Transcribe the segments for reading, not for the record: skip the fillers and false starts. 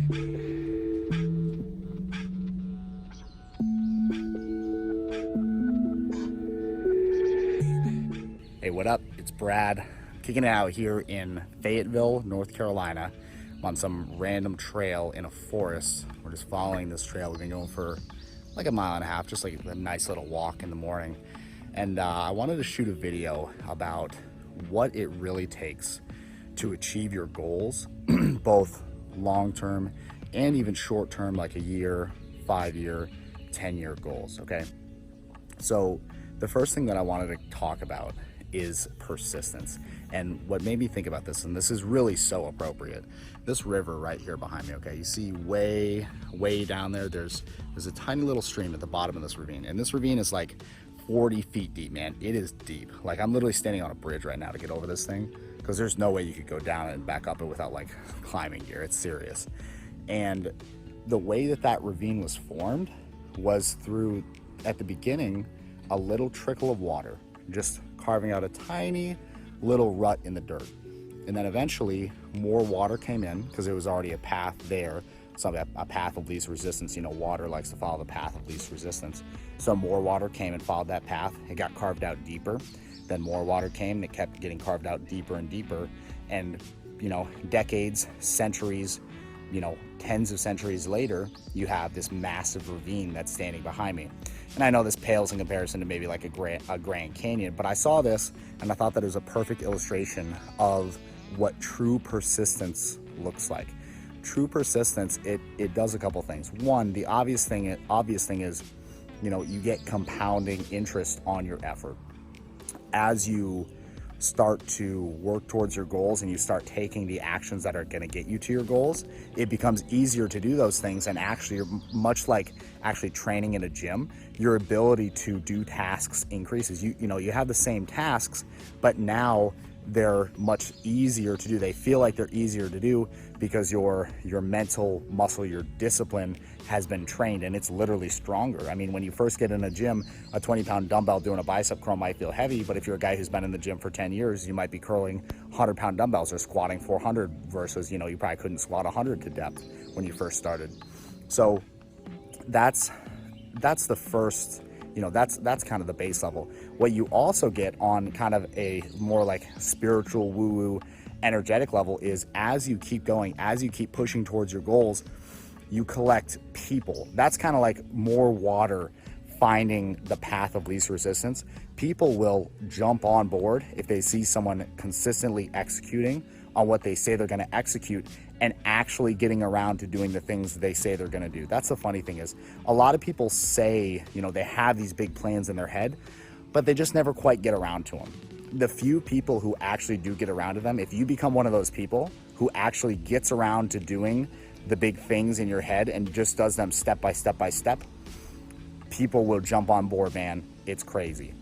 Hey, what up? It's Brad. Kicking it out here in Fayetteville, North Carolina. I'm on some random trail in a forest. We're just following this trail. We've been going for like a mile and a half, just like a nice little walk in the morning. And I wanted to shoot a video about what it really takes to achieve your goals, both long-term and even short-term, like a year, 5-year, 10-year goals, okay? So the first thing that I wanted to talk about is persistence. And what made me think about this, and this is really so appropriate, this river right here behind me, okay, you see way down there, there's a tiny little stream at the bottom of this ravine, and this ravine is like 40 feet deep, man. It is deep. Like, I'm literally standing on a bridge right now to get over this thing, because there's no way you could go down and back up it without like climbing gear. It's serious. And the way that that ravine was formed was through, at the beginning, a little trickle of water just carving out a tiny little rut in the dirt. And then eventually more water came in because there was already a path there. So a path of least resistance, you know, water likes to follow the path of least resistance. So more water came and followed that path. It got carved out deeper. Then more water came and it kept getting carved out deeper and deeper. And, you know, decades, centuries, you know, tens of centuries later, you have this massive ravine that's standing behind me. And I know this pales in comparison to maybe like a Grand Canyon, but I saw this and I thought that it was a perfect illustration of what true persistence looks like. True persistence, it does a couple things. One, the obvious thing is, you know, you get compounding interest on your effort. As you start to work towards your goals and you start taking the actions that are going to get you to your goals, it becomes easier to do those things. And actually, you're much like actually training in a gym, your ability to do tasks increases. You know, you have the same tasks, but now they're much easier to do. They feel like they're easier to do because your mental muscle, your discipline has been trained, and it's literally stronger. I mean, when you first get in a gym, a 20-pound dumbbell doing a bicep curl might feel heavy, but if you're a guy who's been in the gym for 10 years, you might be curling 100-pound dumbbells or squatting 400 versus, you know, you probably couldn't squat 100 to depth when you first started. So that's the first, you know, that's kind of the base level. What you also get on kind of a more like spiritual woo-woo energetic level is as you keep going, as you keep pushing towards your goals, you collect people. That's kind of like more water finding the path of least resistance. People will jump on board if they see someone consistently executing on what they say they're going to execute and actually getting around to doing the things they say they're going to do. That's the funny thing is a lot of people say, you know, they have these big plans in their head, but they just never quite get around to them. The few people who actually do get around to them, if you become one of those people who actually gets around to doing the big things in your head and just does them step by step by step, people will jump on board, man. It's crazy.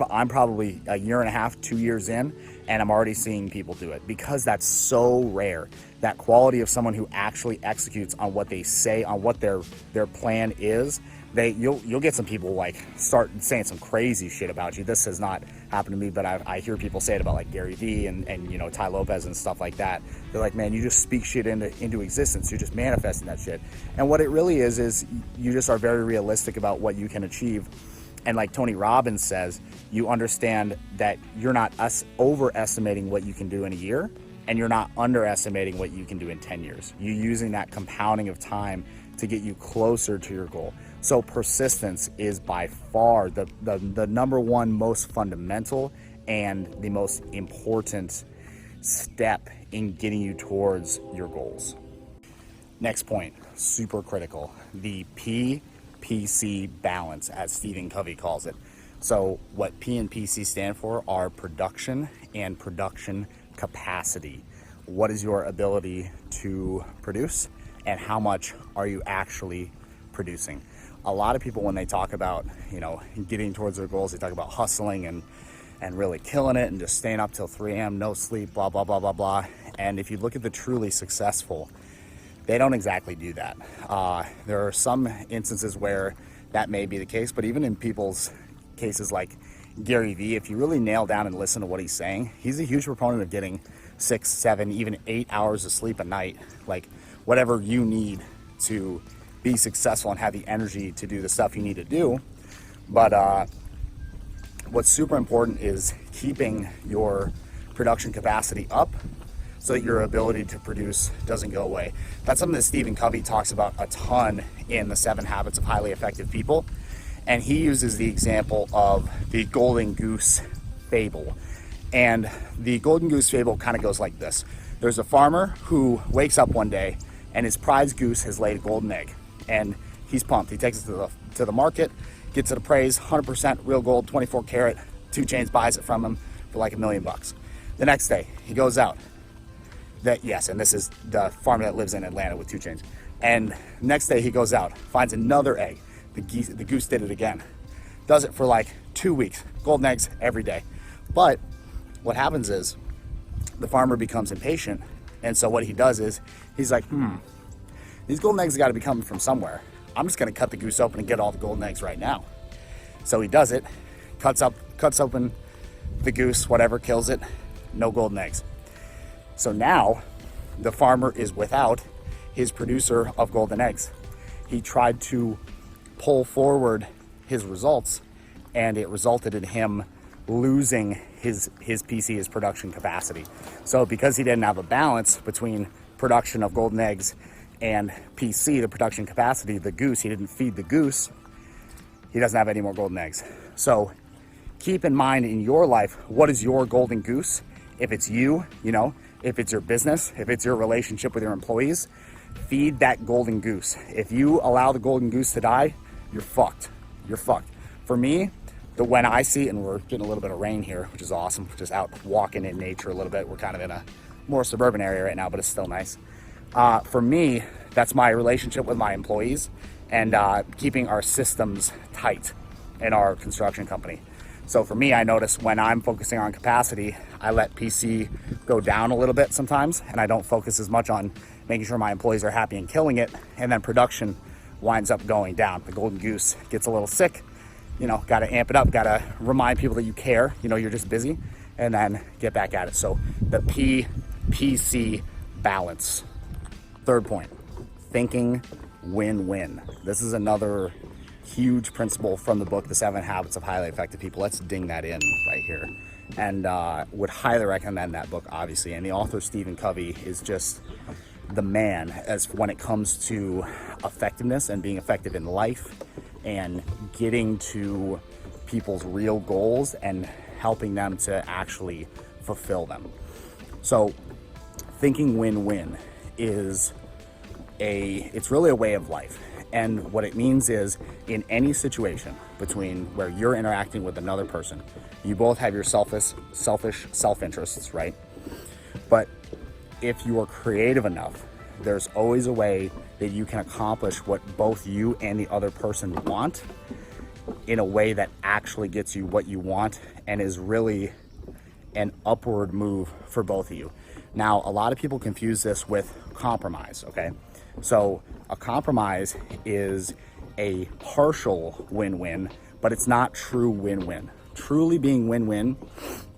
I'm probably a year and a half, 2 years in, and I'm already seeing people do it because that's so rare. That quality of someone who actually executes on what they say, on what their plan is. You'll get some people like start saying some crazy shit about you. This has not happened to me, but I hear people say it about like Gary Vee and you know, Tai Lopez and stuff like that. They're like, man, you just speak shit into existence. You're just manifesting that shit. And what it really is you just are very realistic about what you can achieve. And like Tony Robbins says, you understand that you're not overestimating what you can do in a year, and you're not underestimating what you can do in 10 years. You're using that compounding of time to get you closer to your goal. So persistence is by far the number one most fundamental and the most important step in getting you towards your goals. Next point, super critical, the PPC balance, as Stephen Covey calls it. So what P and PC stand for are production and production capacity. What is your ability to produce, and how much are you actually producing? A lot of people, when they talk about, you know, getting towards their goals, they talk about hustling and really killing it and just staying up till 3 a.m., no sleep, blah, blah, blah, blah, blah. And if you look at the truly successful, they don't exactly do that. There are some instances where that may be the case, but even in people's cases like Gary Vee, if you really nail down and listen to what he's saying, he's a huge proponent of getting 6, 7, even 8 hours of sleep a night. Like whatever you need to be successful and have the energy to do the stuff you need to do. But what's super important is keeping your production capacity up so that your ability to produce doesn't go away. That's something that Stephen Covey talks about a ton in the 7 Habits of Highly Effective People. And he uses the example of the golden goose fable. And the golden goose fable kind of goes like this. There's a farmer who wakes up one day and his prize goose has laid a golden egg. And he's pumped. He takes it to the market, gets it appraised, 100% real gold, 24 karat. 2 Chainz buys it from him for like $1 million. The next day, he goes out. And this is the farmer that lives in Atlanta with 2 Chainz. And next day he goes out, finds another egg. The goose did it again. Does it for like 2 weeks. Golden eggs every day. But what happens is the farmer becomes impatient. And so what he does is he's like, these golden eggs got to be coming from somewhere. I'm just going to cut the goose open and get all the golden eggs right now. So he does it, cuts open the goose, whatever, kills it, no golden eggs. So now the farmer is without his producer of golden eggs. He tried to pull forward his results, and it resulted in him losing his PC, his production capacity. So because he didn't have a balance between production of golden eggs and PC, the production capacity, the goose, he didn't feed the goose, he doesn't have any more golden eggs. So keep in mind in your life, what is your golden goose? If it's you, if it's your business, if it's your relationship with your employees, feed that golden goose. If you allow the golden goose to die, you're fucked. You're fucked. For me, when I see, and we're getting a little bit of rain here, which is awesome, just out walking in nature a little bit. We're kind of in a more suburban area right now, but it's still nice. For me, that's my relationship with my employees and keeping our systems tight in our construction company. So for me, I notice when I'm focusing on capacity, I let PC go down a little bit sometimes, and I don't focus as much on making sure my employees are happy and killing it, and then production winds up going down. The golden goose gets a little sick, got to amp it up, got to remind people that you care, you're just busy, and then get back at it. So the PC balance. Third point, thinking win-win. This is another huge principle from the book, The 7 Habits of Highly Effective People. Let's ding that in right here. And would highly recommend that book, obviously. And the author, Stephen Covey, is just the man as when it comes to effectiveness and being effective in life and getting to people's real goals and helping them to actually fulfill them. So thinking win-win is it's really a way of life. And what it means is in any situation between where you're interacting with another person, you both have your selfish self-interests, right? But if you are creative enough, there's always a way that you can accomplish what both you and the other person want in a way that actually gets you what you want and is really an upward move for both of you. Now, a lot of people confuse this with compromise, okay? So a compromise is a partial win-win, but it's not true win-win. Truly being win-win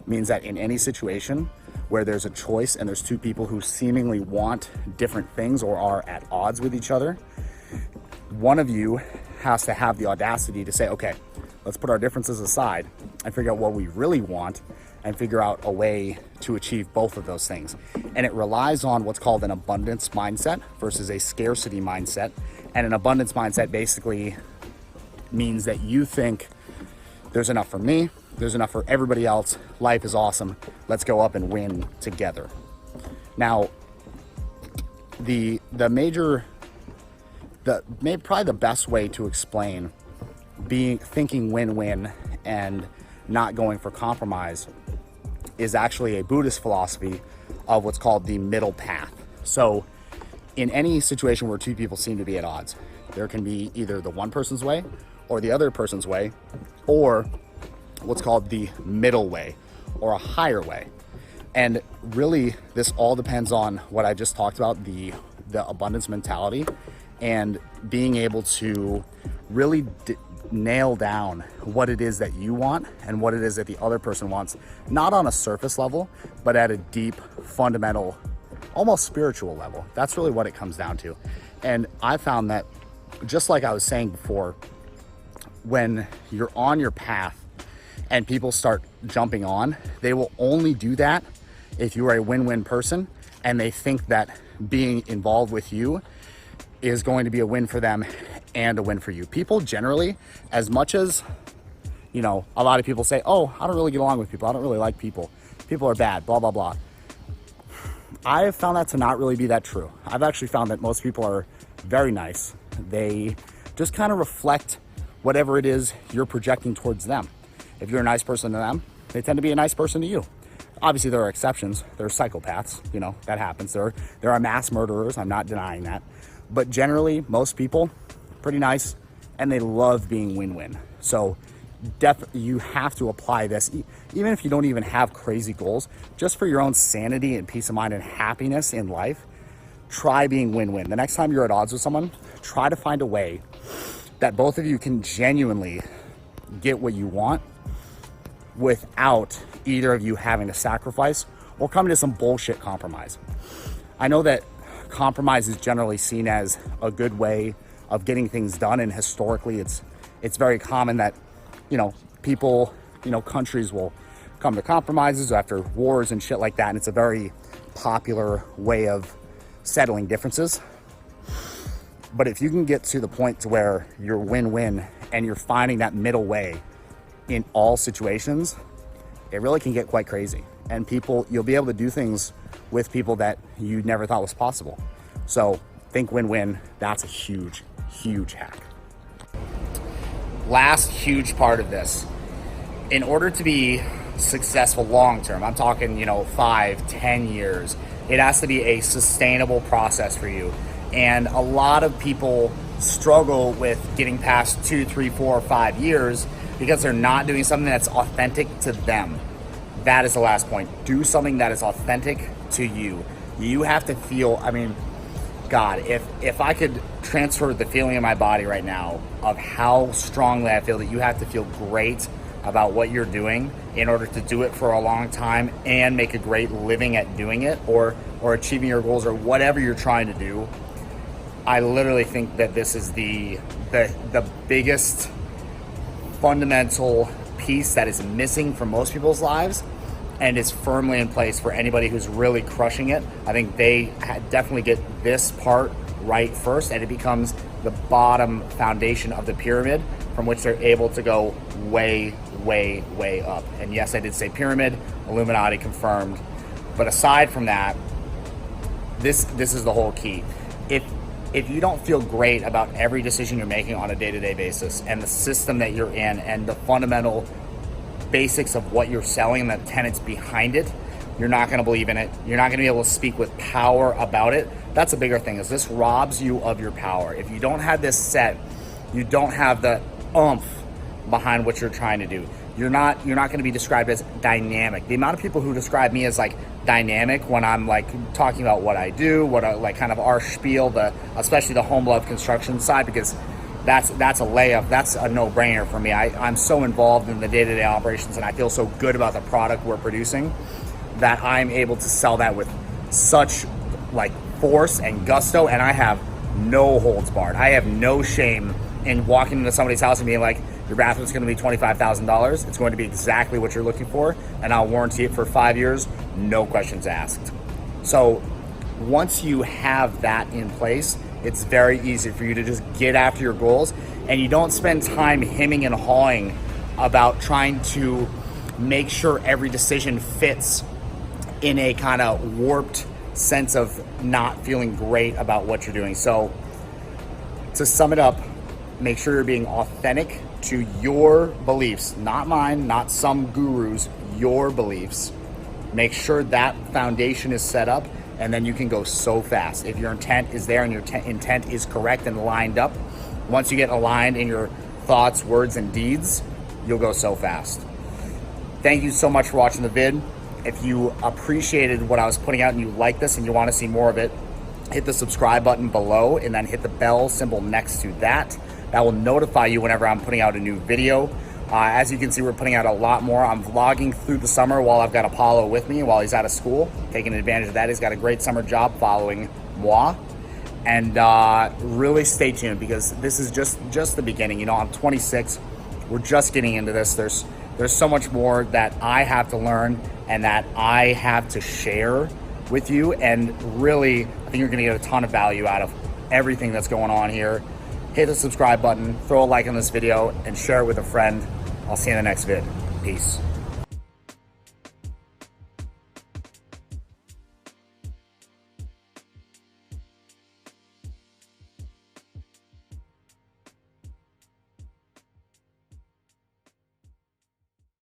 means that in any situation where there's a choice and there's two people who seemingly want different things or are at odds with each other, one of you has to have the audacity to say, okay, let's put our differences aside and figure out what we really want and figure out a way to achieve both of those things. And it relies on what's called an abundance mindset versus a scarcity mindset. And an abundance mindset basically means that you think there's enough for me, there's enough for everybody else, life is awesome, let's go up and win together. Now, probably the best way to explain thinking win-win and not going for compromise is actually a Buddhist philosophy of what's called the middle path. So in any situation where two people seem to be at odds, there can be either the one person's way or the other person's way, or what's called the middle way or a higher way. And really, this all depends on what I just talked about, the abundance mentality and being able to really nail down what it is that you want and what it is that the other person wants, not on a surface level, but at a deep, fundamental almost spiritual level. That's really what it comes down to. And I found that, just like I was saying before, when you're on your path and people start jumping on, they will only do that if you are a win-win person and they think that being involved with you is going to be a win for them and a win for you. People generally, as much as, you know, a lot of people say, oh, I don't really get along with people, I don't really like people, people are bad, blah, blah, blah. I have found that to not really be that true. I've actually found that most people are very nice. They just kind of reflect whatever it is you're projecting towards them. If you're a nice person to them, they tend to be a nice person to you. Obviously, there are exceptions. There are psychopaths, you know, that happens. There are mass murderers, I'm not denying that. But generally, most people, pretty nice, and they love being win-win. So you have to apply this, even if you don't even have crazy goals, just for your own sanity and peace of mind and happiness in life. Try being win-win. The next time you're at odds with someone, try to find a way that both of you can genuinely get what you want without either of you having to sacrifice or coming to some bullshit compromise. I know that compromise is generally seen as a good way of getting things done, and historically it's very common that, you know, people, you know, countries will come to compromises after wars and shit like that, and it's a very popular way of settling differences. But if you can get to the point to where you're win-win and you're finding that middle way in all situations, it really can get quite crazy. And you'll be able to do things with people that you never thought was possible. So think win-win. That's a huge, huge hack. Last huge part of this, in order to be successful long-term, I'm talking, you know, 5-10 years, it has to be a sustainable process for you. And a lot of people struggle with getting past 2, 3, 4, or 5 years because they're not doing something that's authentic to them. That is the last point. Do something that is authentic to you. You have to feel, I mean, God, if I could transfer the feeling in my body right now of how strongly I feel that you have to feel great about what you're doing in order to do it for a long time and make a great living at doing it, or achieving your goals, or whatever you're trying to do, I literally think that this is the biggest fundamental piece that is missing from most people's lives and is firmly in place for anybody who's really crushing it. I think they definitely get this part right first, and it becomes the bottom foundation of the pyramid from which they're able to go way, way, way up. And yes, I did say pyramid, Illuminati confirmed. But aside from that, this is the whole key. If you don't feel great about every decision you're making on a day-to-day basis, and the system that you're in, and the fundamental basics of what you're selling and the tenets behind it, you're not going to believe in it. You're not going to be able to speak with power about it. That's a bigger thing, is this robs you of your power. If you don't have this set, you don't have the oomph behind what you're trying to do. You're not going to be described as dynamic. The amount of people who describe me as like dynamic when I'm like talking about what I do, what I like, kind of our spiel, especially the Home Love construction side, because that's a layup. That's a no-brainer for me. I'm so involved in the day-to-day operations, and I feel so good about the product we're producing that I'm able to sell that with such like force and gusto, and I have no holds barred. I have no shame in walking into somebody's house and being like, your bathroom's going to be $25,000. It's going to be exactly what you're looking for, and I'll warranty it for 5 years, no questions asked. So once you have that in place, it's very easy for you to just get after your goals, and you don't spend time hemming and hawing about trying to make sure every decision fits in a kind of warped sense of not feeling great about what you're doing. So to sum it up, make sure you're being authentic to your beliefs, not mine, not some guru's, your beliefs. Make sure that foundation is set up, and then you can go so fast. If your intent is there and your intent is correct and lined up, once you get aligned in your thoughts, words, and deeds, you'll go so fast. Thank you so much for watching the vid. If you appreciated what I was putting out and you like this and you want to see more of it, hit the subscribe button below and then hit the bell symbol next to that. That will notify you whenever I'm putting out a new video. As you can see, we're putting out a lot more. I'm vlogging through the summer while I've got Apollo with me while he's out of school, taking advantage of that. He's got a great summer job following moi. And really stay tuned, because this is just the beginning. You know, I'm 26. We're just getting into this. There's so much more that I have to learn and that I have to share with you. And really, I think you're gonna get a ton of value out of everything that's going on here. Hit the subscribe button, throw a like on this video, and share it with a friend. I'll see you in the next vid. Peace.